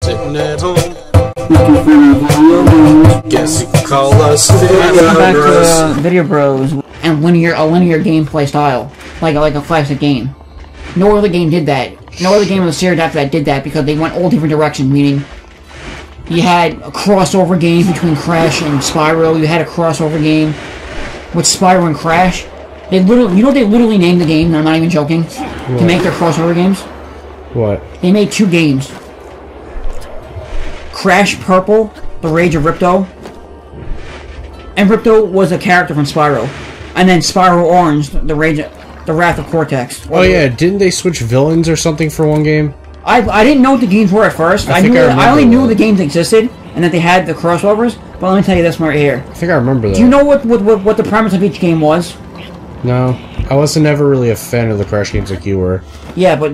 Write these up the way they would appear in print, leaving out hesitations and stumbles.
sitting at home. Guess you could call us Video back to Video Bros and a linear gameplay style, like a classic game. No other game did that. No other game in the series after that did that because they went all different directions. Meaning, you had a crossover game between Crash and Spyro. You had a crossover game with Spyro and Crash. They literally named the game. I'm not even joking. What? To make their crossover games. What? They made 2 games. Crash Purple, The Rage of Ripto. And Ripto was a character from Spyro. And then Spyro Orange, The Wrath of Cortex. Oh yeah, didn't they switch villains or something for one game? I didn't know what the games were at first. I only knew the games existed and that they had the crossovers. But let me tell you this one right here. I think I remember that. Do you know what the premise of each game was? No, I wasn't never really a fan of the Crash games like you were. Yeah, but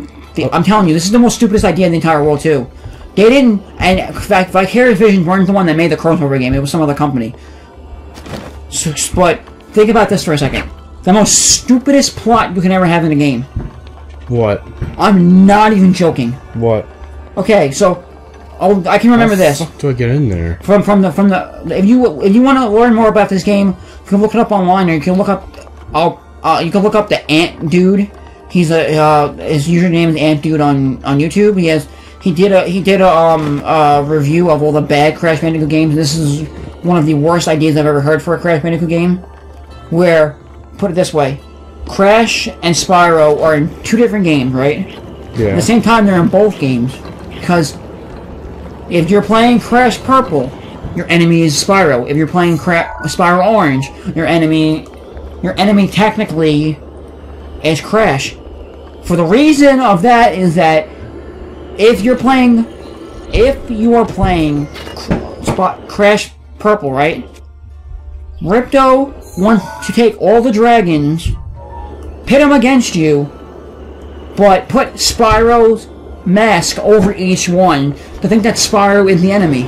I'm telling you, this is the most stupidest idea in the entire world too. They didn't, and in fact, Vicarious Visions weren't the one that made the crossover game. It was some other company. So, but think about this for a second. The most stupidest plot you can ever have in a game. What? I'm not even joking. What? Okay, so I can remember this. How the fuck do I get in there? From the if you want to learn more about this game, you can look it up online, or you can look up the Ant Dude. He's his username is Ant Dude on YouTube. He did a review of all the bad Crash Bandicoot games. This is one of the worst ideas I've ever heard for a Crash Bandicoot game. Where, put it this way, Crash and Spyro are in 2 different games, right? Yeah. At the same time, they're in both games because if you're playing Crash Purple, your enemy is Spyro. If you're playing Spyro Orange, your enemy technically is Crash. For the reason of that is that if you are playing Crash Purple, right? Ripto wants to take all the dragons, pit them against you, but put Spyro's mask over each one to think that Spyro is the enemy.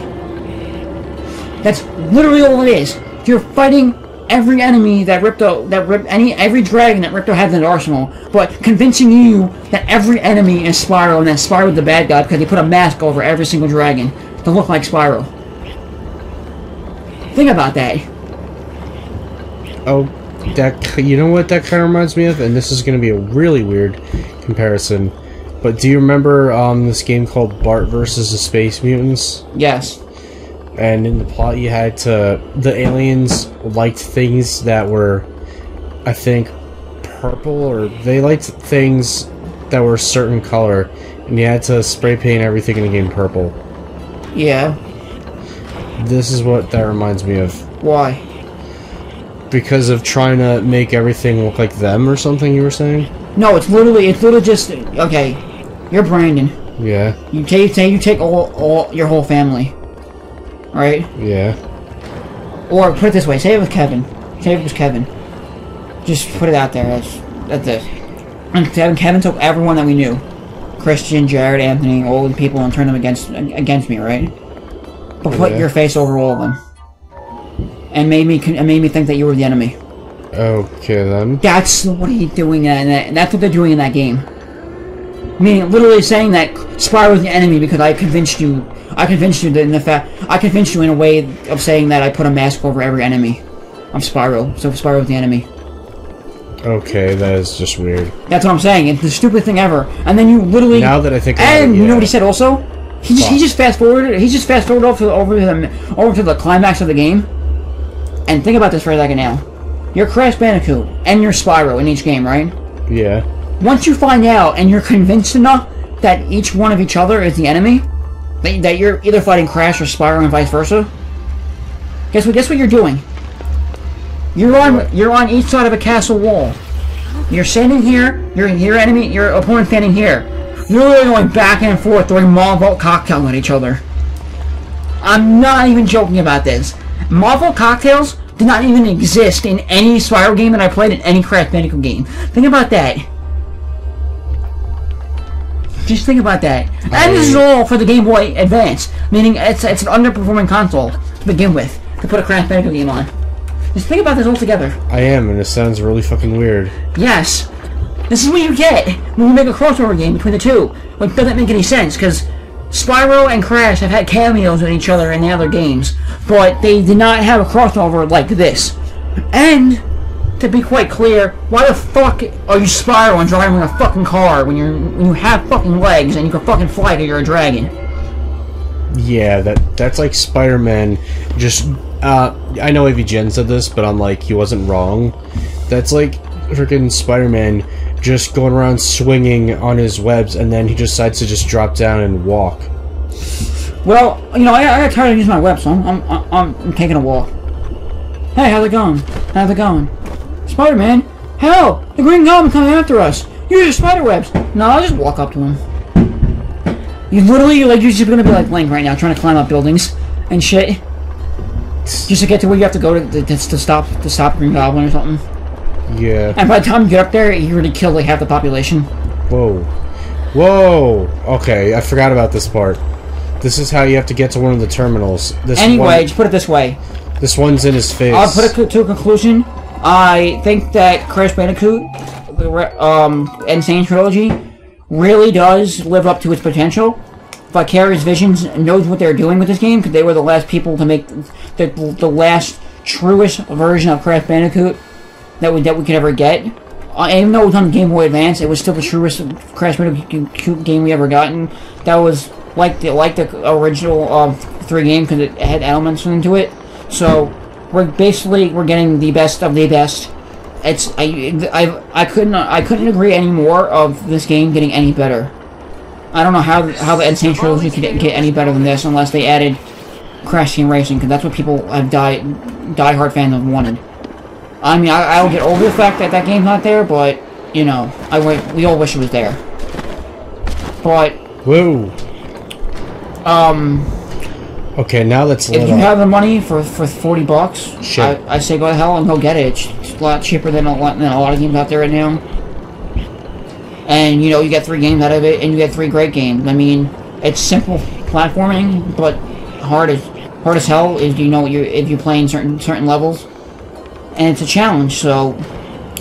That's literally all it is. You're fighting every enemy that every dragon that Ripto has in his arsenal, but convincing you that every enemy is Spyro and that Spyro is the bad guy because he put a mask over every single dragon to look like Spyro. Think about that. Oh, you know what that kind of reminds me of? And this is going to be a really weird comparison. But do you remember this game called Bart vs. the Space Mutants? Yes. And in the plot you had to... The aliens liked things that were, I think, purple, or they liked things that were a certain color. And you had to spray paint everything in the game purple. Yeah. This is what that reminds me of. Why? Because of trying to make everything look like them or something, you were saying? No, it's literally just... Okay, you're Brandon. Yeah. You take all your whole family. Right? Yeah. Or put it this way, say it was Kevin. Say it was Kevin. Just put it out there, that's it. And Kevin took everyone that we knew. Christian, Jared, Anthony, all the people, and turned them against me, right? But put your face over all of them. And made me think that you were the enemy. Okay, then. That's what he's doing, and that's what they're doing in that game. Meaning, literally saying that Spyro was the enemy because I convinced you. I convinced you in a way of saying that I put a mask over every enemy of Spyro, so Spyro was the enemy. Okay, that is just weird. That's what I'm saying. It's the stupidest thing ever. And then you literally. Now that I think. And you know what he said also? He just fast forwarded. He just fast forwarded over to the climax of the game. And think about this for a second now. You're Crash Bandicoot and you're Spyro in each game, right? Yeah. Once you find out and you're convinced enough that each one of each other is the enemy, that you're either fighting Crash or Spyro and vice versa, guess what you're doing? You're on each side of a castle wall. You're standing here, your opponent standing here. You're literally going back and forth throwing Molotov cocktails at each other. I'm not even joking about this. Molotov cocktails did not even exist in any Spyro game that I played in any Crash Bandicoot game. Think about that. Just think about that. And this is all for the Game Boy Advance, meaning it's an underperforming console to begin with, to put a Crash Bandicoot game on. Just think about this all together. I am, and it sounds really fucking weird. Yes. This is what you get when you make a crossover game between the two. Which doesn't make any sense, because Spyro and Crash have had cameos in each other in the other games, but they did not have a crossover like this. And, to be quite clear, why the fuck are you Spyro and driving a fucking car when you have fucking legs and you can fucking fly because you're a dragon? Yeah, that's like Spider-Man just... I know AVGN said this, but I'm like, he wasn't wrong. That's like freaking Spider-Man just going around swinging on his webs, and then he decides to just drop down and walk. Well, you know, I got tired of using my web, so I'm taking a walk. Hey, how's it going? How's it going? Spider-Man? Hell! The Green Goblin coming after us! Use your spider webs! No, I'll just walk up to him. You literally, like, you're just gonna be like Link right now, trying to climb up buildings and shit. Just to get to where you have to go to stop Green Goblin or something. Yeah. And by the time you get up there, you already killed like half the population. Whoa. Whoa! Okay, I forgot about this part. This is how you have to get to one of the terminals. Anyway, just put it this way. This one's in his face. I'll put it to a conclusion. I think that Crash Bandicoot, the Insane Trilogy, really does live up to its potential. Vicarious Visions knows what they're doing with this game, because they were the last people to make the last truest version of Crash Bandicoot that we could ever get. Even though it was on Game Boy Advance, it was still the truest Crash Bandicoot game we ever gotten. That was like the original 3 game, because it had elements into it. So we're getting the best of the best. I couldn't agree any more of this game getting any better. I don't know how the Insane Trilogy could get any better than this unless they added Crash Team Racing, because that's what people have die-hard fans have wanted. I mean, I'll get over the fact that that game's not there, but, you know, we all wish it was there. But... Whoa. Okay, now let's... If you have the money for $40, shit. I say go to hell and go get it. It's a lot cheaper than a lot of games out there right now. And, you know, you get 3 games out of it, and you get 3 great games. I mean, it's simple platforming, but hard as hell if you're playing certain levels. And it's a challenge, so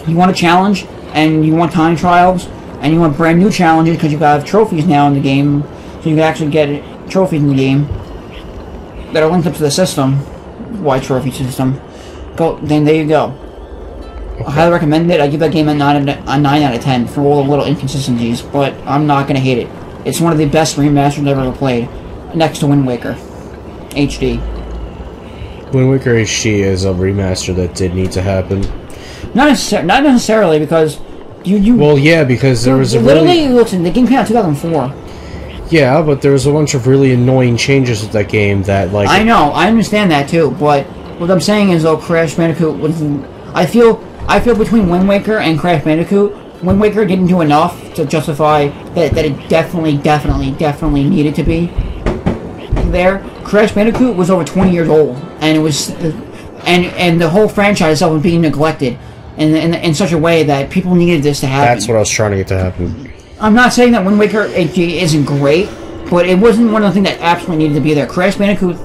you want a challenge, and you want time trials, and you want brand new challenges because you have trophies now in the game, so you can actually get trophies in the game that are linked up to the system, wide trophy system. Then there you go. Okay. I highly recommend it. I give that game a 9 out of 10 for all the little inconsistencies, but I'm not gonna hate it. It's one of the best remasters I've ever played, next to Wind Waker HD. Wind Waker HD is a remaster that did need to happen. Not necessarily, because you. Well, yeah, because there was a literally. Listen, the game came out in 2004. Yeah, but there was a bunch of really annoying changes with that game that, like... I know, I understand that too, but what I'm saying is, though, Crash Bandicoot was... I feel between Wind Waker and Crash Bandicoot, Wind Waker didn't do enough to justify that it definitely needed to be there. Crash Bandicoot was over 20 years old, and it was... And the whole franchise itself was being neglected in such a way that people needed this to happen. That's what I was trying to get to happen. I'm not saying that Wind Waker HD isn't great, but it wasn't one of the things that absolutely needed to be there. Crash Bandicoot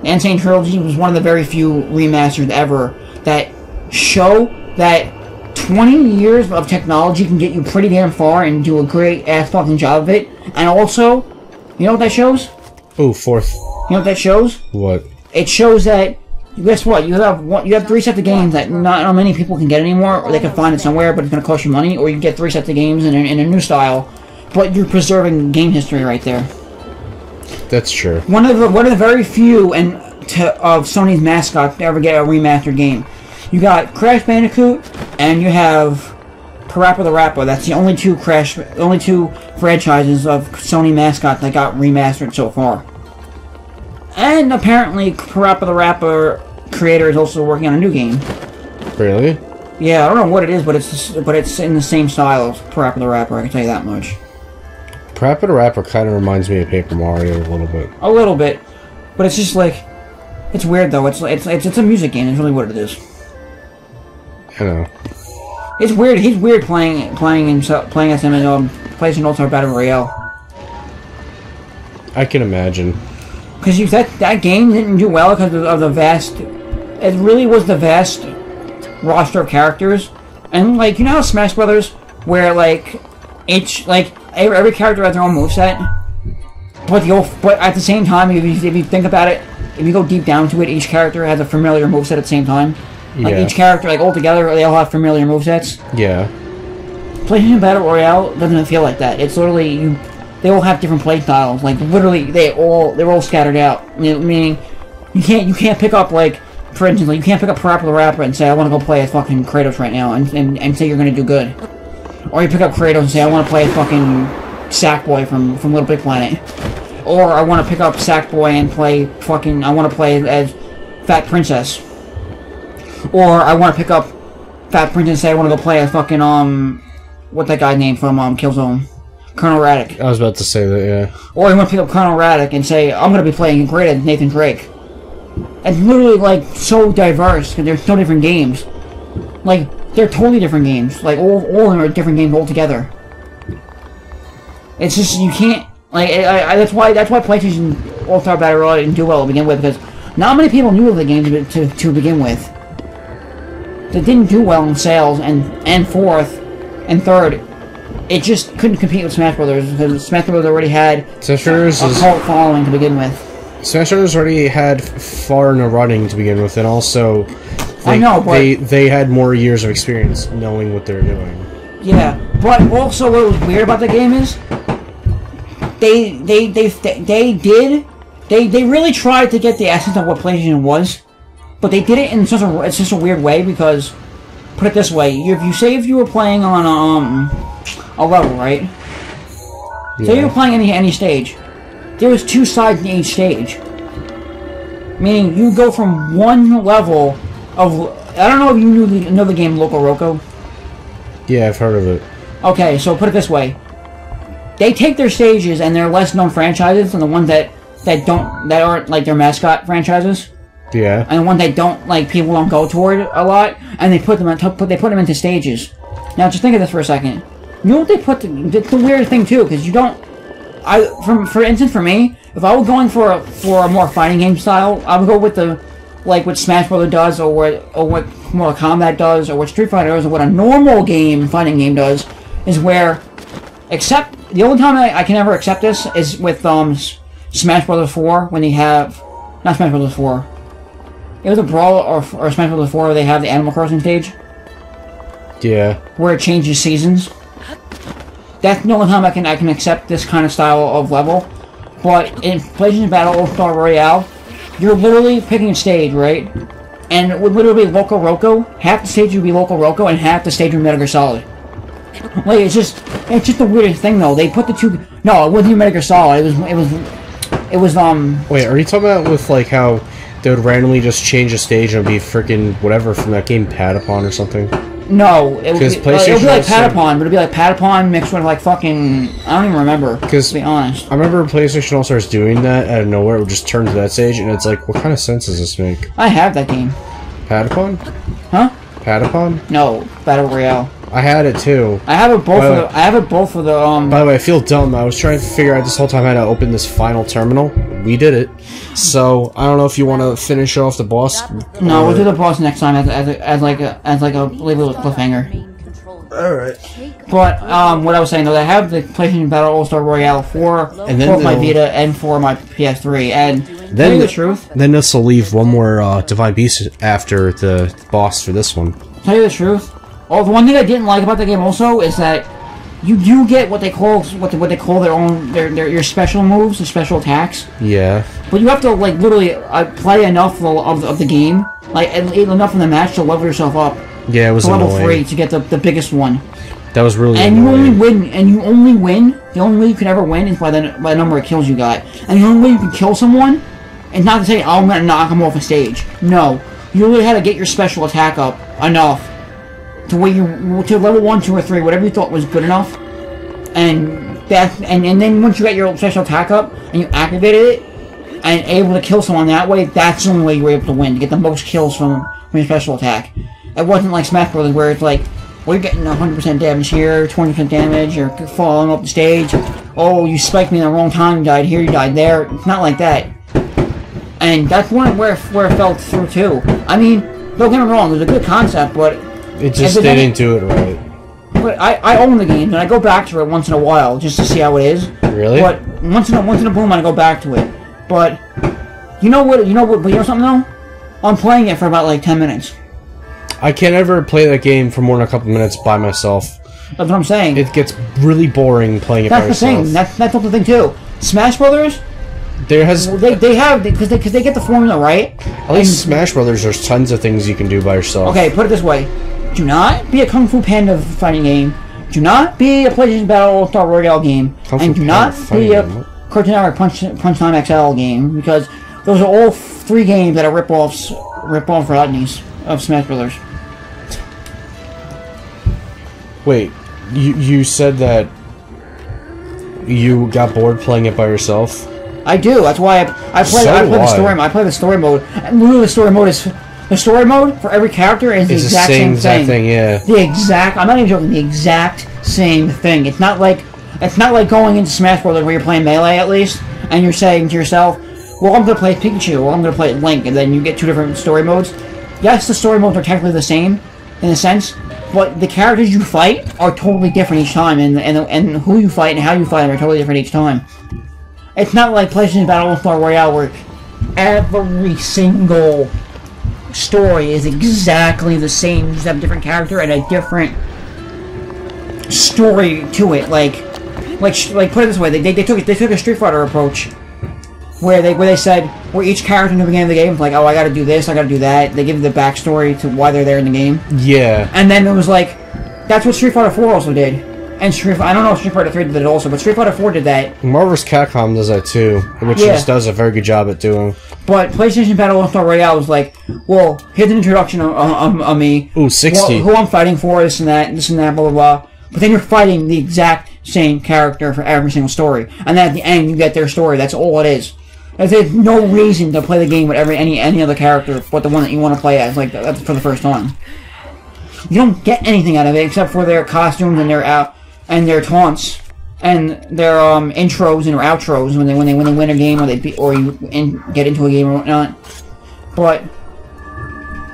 Insane Trilogy was one of the very few remasters ever that show that 20 years of technology can get you pretty damn far and do a great ass fucking job of it. And also, you know what that shows? Oh, fourth. You know what that shows? What? It shows that, guess what? You have 3 sets of games that not many people can get anymore, or they can find it somewhere, but it's going to cost you money, or you can get 3 sets of games in a new style, but you're preserving game history right there. That's true. One of the very few of Sony's mascots to ever get a remastered game. You got Crash Bandicoot, and you have Parappa the Rapper. That's the only two franchises of Sony mascots that got remastered so far. And apparently, Parappa the Rapper creator is also working on a new game. Really? Yeah, I don't know what it is, but it's in the same style as Parappa the Rapper. I can tell you that much. Parappa the Rapper kind of reminds me of Paper Mario a little bit. A little bit, but it's just like, it's weird though. It's a music game. It's really what it is. I know. It's weird. He's weird playing as him in PlayStation Ultimate Battle Royale. I can imagine. Because that game didn't do well because of the vast... It really was the vast roster of characters. And, like, you know how Smash Brothers, where, like, every character has their own moveset? but at the same time, if you think about it, if you go deep down to it, each character has a familiar moveset at the same time. Like each character, like all together, they all have familiar movesets. Yeah. PlayStation Battle Royale doesn't feel like that. It's literally they all have different play styles. Like literally, they're all scattered out. You know, meaning you can't pick up like, for instance, like, you can't pick up Parappa the Rapper and say I want to go play as fucking Kratos right now and say you're gonna do good. Or you pick up Kratos and say I want to play as fucking Sackboy from Little Big Planet. Or I want to pick up Sackboy and play fucking I want to play as Fat Princess. Or I want to pick up Fat Princess and say I want to go play as fucking what's that guy's name from Killzone? Colonel Raddick. I was about to say that, yeah. Or you want to pick up Colonel Raddick and say, I'm going to be playing great as Nathan Drake. It's literally, like, so diverse, because there's so different games. Like, they're totally different games. Like, all of them are different games altogether. It's just, you can't, like, that's why PlayStation All-Star Battle Royale didn't do well to begin with, because not many people knew of the game to begin with. They didn't do well in sales, and fourth, and third, it just couldn't compete with Smash Brothers because Smash Brothers already had a cult following to begin with. Smash Brothers already had far in the running to begin with, and also they had more years of experience knowing what they were doing. Yeah, but also what was weird about the game is they really tried to get the essence of what PlayStation was, but they did it in such a weird way because, put it this way, if you were playing on a level, right? Yeah. So you were playing any stage. There was two sides in each stage. Meaning, you go from one level of... I don't know if you know the game Loco Roco. Yeah, I've heard of it. Okay, so put it this way. They take their stages and their less known franchises and the ones that aren't like their mascot franchises. Yeah. And the ones that don't, like, people don't go toward a lot, and they put them into stages. Now, just think of this for a second. You know what they put? It's the weird thing too, because you don't. For instance, for me, if I was going for a more fighting game style, I would go with what Smash Bros. Does, or what Mortal Kombat does, or what Street Fighter does, or what a normal fighting game does, is where, except the only time I can ever accept this is with Smash Bros. 4 when they have not Smash Bros. 4. It was a Brawl or Smash Bros. 4 where they have the Animal Crossing stage. Yeah. Where it changes seasons. That's the only time I can accept this kind of style of level. But in PlayStation Battle All-Star Royale, you're literally picking a stage, right? And it would literally be Loco Roco. Half the stage would be Loco Roco, and half the stage would be Metal Gear Solid. Like, it's just the weirdest thing, though. They put the two... No, it wasn't even Metal Gear Solid. It was Wait, are you talking about with, like, how they would randomly just change a stage and it'd be freaking whatever from that game Patapon or something? No, it would be like Patapon, but it'd be like Patapon mixed with like fucking... I don't even remember, to be honest. I remember PlayStation All-Stars doing that out of nowhere. It would just turn to that stage, and it's like, what kind of sense does this make? I have that game. Patapon? Huh? Patapon? No, Battle Royale. I had it too. I have it both for the By the way, I feel dumb. I was trying to figure out this whole time how to open this final terminal. We did it. So I don't know if you want to finish off the boss. No, we'll do the boss next time as like a little cliffhanger. Alright. But what I was saying though, I have the PlayStation Battle All-Star Royale for my Vita and for my PS3, and tell you the truth. Then this will leave one more Divine Beast after the boss for this one. Tell you the truth. Oh, the one thing I didn't like about the game also is that you do get what they call your special moves, the special attacks. Yeah. But you have to like literally play enough of the game, like enough in the match to level yourself up. Yeah, it was to level annoying. 3 to get the biggest one. That was really and annoying. you only win. The only way you can ever win is by the number of kills you got. And the only way you can kill someone is not to say, "Oh, I'm gonna knock him off a stage." No, you really had to get your special attack up enough to level 1, 2, or 3, whatever you thought was good enough, and then once you got your special attack up and you activated it and able to kill someone that way, that's the only way you were able to win, to get the most kills from your special attack. It wasn't like Smash Bros. Where it's like, well, you're getting 100% damage here, 20% damage, you're falling up the stage, oh, you spiked me in the wrong time, you died here, you died there. It's not like that. And that's where it fell through too. I mean, don't get me wrong, it was a good concept, but it just didn't do it right. But I own the game, and I go back to it once in a while just to see how it is. Really? But once in a blue moon I go back to it. But you know something though? I'm playing it for about like 10 minutes. I can't ever play that game for more than a couple minutes by myself. That's what I'm saying. It gets really boring playing it by yourself. That's the thing. That's the thing too. Smash Brothers. They have because they get the formula right. At least Smash Brothers, there's tons of things you can do by yourself. Okay, put it this way: do not be a Kung Fu Panda fighting game. Do not be a PlayStation Battle All-Star Royale game, and do not be a Cartoon Network Punch Time XL game, because those are all 3 games that are rip-offs Rodneys of Smash Brothers. Wait, you said that you got bored playing it by yourself? I do. That's why I play the story mode. I play the story mode. And literally, the story mode for every character is the exact same thing. Yeah. I'm not even joking. The exact same thing. It's not like going into Smash Bros. Where you're playing Melee at least, and you're saying to yourself, "Well, I'm gonna play Pikachu, or I'm gonna play Link," and then you get 2 different story modes. Yes, the story modes are technically the same in a sense, but the characters you fight are totally different each time, and who you fight and how you fight them are totally different each time. It's not like PlayStation Battle All-Star Royale where every single story is exactly the same. You just have a different character and a different story to it. Like put it this way: they took a Street Fighter approach, where they said where each character in the beginning of the game was like, oh, I got to do this, I got to do that. They give you the backstory to why they're there in the game. Yeah. And then it was like, that's what Street Fighter 4 also did. And I don't know if Street Fighter 3 did it also, but Street Fighter 4 did that. Marvel vs. Capcom does that too, which just does a very good job at doing. But PlayStation Battle All-Star Royale was like, well, here's an introduction of me. Ooh, 60. Who I'm fighting for, this and that, blah, blah, blah. But then you're fighting the exact same character for every single story. And then at the end, you get their story. That's all it is. There's no reason to play the game with any other character but the one that you want to play as, like, that's for the first time. You don't get anything out of it except for their costumes and their taunts and their intros and their outros when they win a game or you get into a game or whatnot. But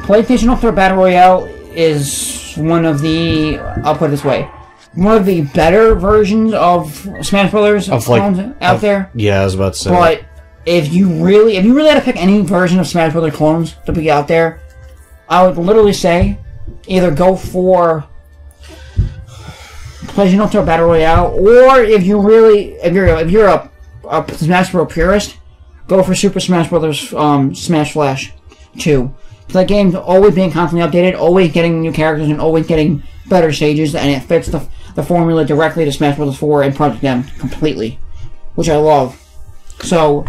PlayStation All-Star Battle Royale is one of the, I'll put it this way, one of the better versions of Smash Brothers out there. Yeah, I was about to say. But if you really had to pick any version of Smash Brothers clones to be out there, I would literally say either go for PlayStation All-Star Battle Royale, or if you're a Smash Bros. Purist, go for Super Smash Brothers Smash Flash 2. That game's always being constantly updated, always getting new characters, and always getting better stages, and it fits the formula directly to Smash Bros. 4 and Project M completely, which I love. So,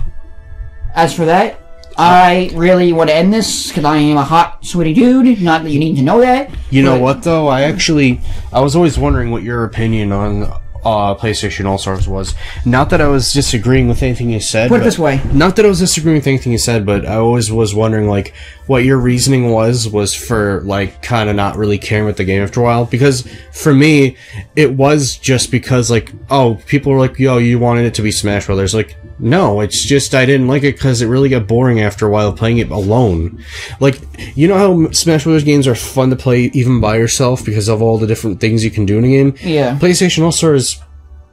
as for that, I really want to end this because I am a hot, sweaty dude. Not that you need to know that. You know what, though? I was always wondering what your opinion on PlayStation All-Stars was. Not that I was disagreeing with anything you said. Put it this way. Not that I was disagreeing with anything you said, but I always was wondering, like, what your reasoning was for, like, kind of not really caring with the game after a while. Because, for me, it was just because, like, oh, people were like, yo, you wanted it to be Smash Brothers. Like, no, it's just I didn't like it because it really got boring after a while playing it alone. Like, you know how Smash Brothers games are fun to play even by yourself because of all the different things you can do in a game? Yeah. PlayStation All-Stars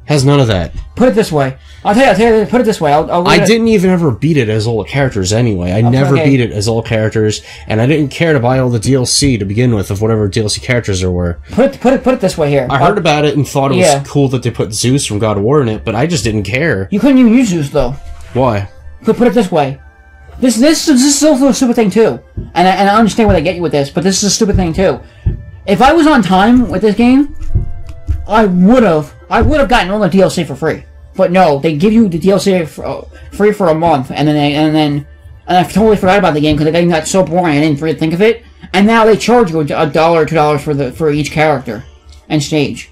has none of that. Put it this way. I'll tell you, put it this way. I didn't even ever beat it as all the characters anyway. I never beat it as all characters, and I didn't care to buy all the DLC to begin with of whatever DLC characters there were. Put it this way here. I heard about it and thought it was cool that they put Zeus from God of War in it, but I just didn't care. You couldn't even use Zeus, though. Why? Put it this way. This is also a stupid thing, too. And I understand where they get you with this, but this is a stupid thing, too. If I was on time with this game, I would have gotten all the DLC for free. But no, they give you the DLC free for a month, and I totally forgot about the game because the game got so boring I didn't really think of it. And now they charge you $1 or $2 for each character and stage.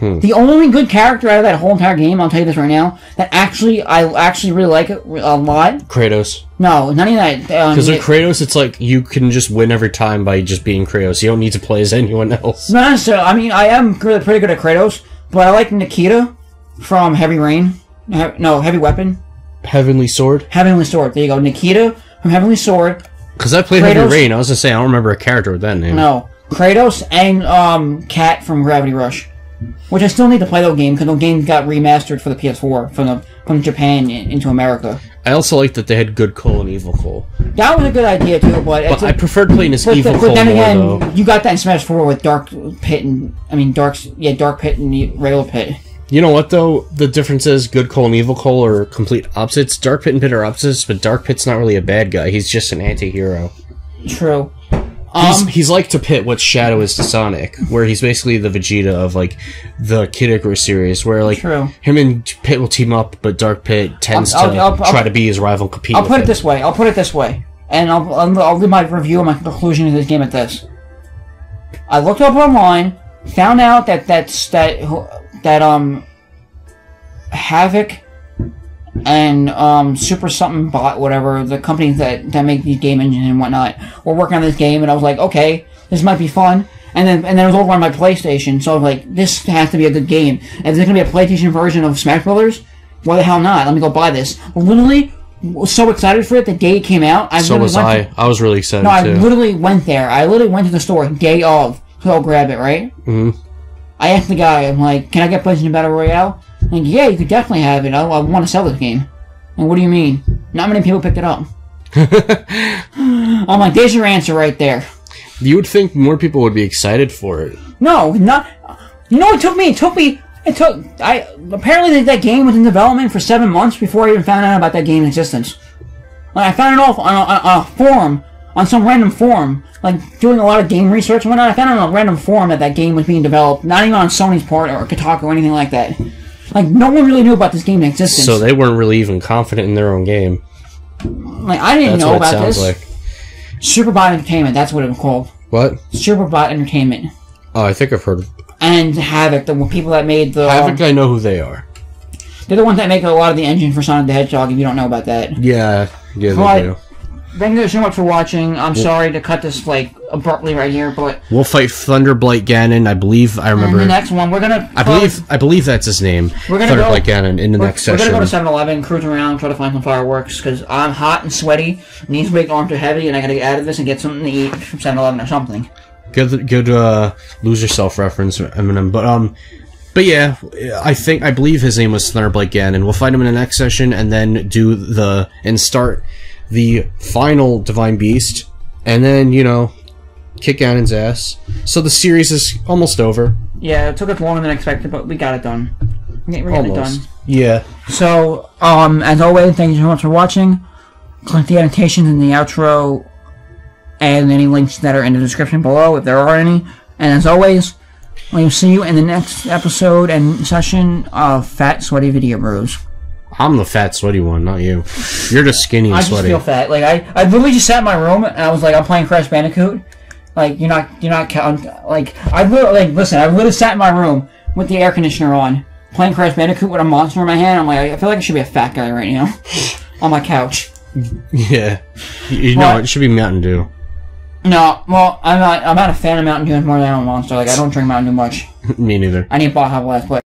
The only good character out of that whole entire game, I'll tell you this right now, that I actually really like it a lot. Kratos. No, not even that. Because with Kratos, it's like you can just win every time by just being Kratos. You don't need to play as anyone else. Not necessarily. I mean, I am really pretty good at Kratos, but I like Nikita from Heavy Rain. No, Heavy Weapon. Heavenly Sword? Heavenly Sword. There you go. Nikita from Heavenly Sword. Because I played Heavy Rain. I was going to say, I don't remember a character with that name. No. Kratos and Kat from Gravity Rush. Which I still need to play that game, because the game got remastered for the PS4 from Japan into America. I also like that they had good Cole and evil Cole. That was a good idea too, but I preferred playing as evil Cole but then again, more, though. you got that in Smash 4 with Dark Pit and Dark Pit and regular Pit. You know what though? The difference is good Cole and evil Cole are complete opposites. Dark Pit and Pit are opposites, but Dark Pit's not really a bad guy. He's just an anti-hero. True. He's like to Pit what Shadow is to Sonic, where he's basically the Vegeta of like the Kid Icarus series, where like True. him and Pit will team up, but Dark Pit tends to try to be his rival, compete. I'll put it this way. And I'll leave my review and my conclusion of this game at this. I looked up online, found out that Havoc and Super Something Bot, whatever, the companies that make these game engines and whatnot, were working on this game, and I was like, okay, this might be fun. And then it was over on my PlayStation, so I was like, this has to be a good game. If there's gonna be a PlayStation version of Smash Brothers, why the hell not? Let me go buy this. Literally, was so excited for it the day it came out. I was really excited. No, I too. literally went there. I literally went to the store day of to go grab it. Right? Mm-hmm. I asked the guy, I'm like, can I get PlayStation Battle Royale? Like, yeah, you could definitely have it. I want to sell this game. And what do you mean? Not many people picked it up. I'm like, there's your answer right there. You would think more people would be excited for it. No, not. You know what it took me. Apparently that game was in development for 7 months before I even found out about that game's existence. Like, I found it off on a forum, on some random forum, like doing a lot of game research and whatnot. I found out on a random forum that game was being developed, not even on Sony's part or Kotaku or anything like that. Like, no one really knew about this game's existence. So they weren't really even confident in their own game. Like, I didn't know about this. Like. Superbot Entertainment, that's what it was called. What? Superbot Entertainment. Oh, I think I've heard of it. And Havoc, the people that made the... Havoc, I know who they are. They're the ones that make a lot of the engine for Sonic the Hedgehog, if you don't know about that. Yeah, they do. Thank you so much for watching. I'm sorry to cut this, like, abruptly right here, but... We'll fight Thunderblight Ganon, I remember... And the next one, we're gonna... I believe that's his name. Thunderblight Ganon, in the next session. We're gonna go to 7-Eleven, cruise around, try to find some fireworks, because I'm hot and sweaty, knees weak, arms are heavy, and I gotta get out of this and get something to eat from 7-Eleven or something. Good lose yourself reference, Eminem. But yeah, I believe his name was Thunderblight Ganon. We'll find him in the next session, and then start the final Divine Beast, and then, you know, kick Ganon's ass. So the series is almost over. Yeah, it took us longer than expected, but we got it done. We got it done. Yeah. So, as always, thank you so much for watching. Click the annotations in the outro and any links that are in the description below, if there are any. And as always, we'll see you in the next episode and session of Fat Sweaty Video Bros. I'm the fat, sweaty one, not you. You're just skinny and sweaty. I just feel fat. Like, I literally just sat in my room and I was like, I'm playing Crash Bandicoot. Like, you're not counting. Like, I literally sat in my room with the air conditioner on, playing Crash Bandicoot with a monster in my hand. I'm like, I feel like I should be a fat guy right now on my couch. Yeah, you know, it should be Mountain Dew. No, well, I'm not a fan of Mountain Dew more than I'm a Monster. Like, I don't drink Mountain Dew much. Me neither. I need Baja Blast, but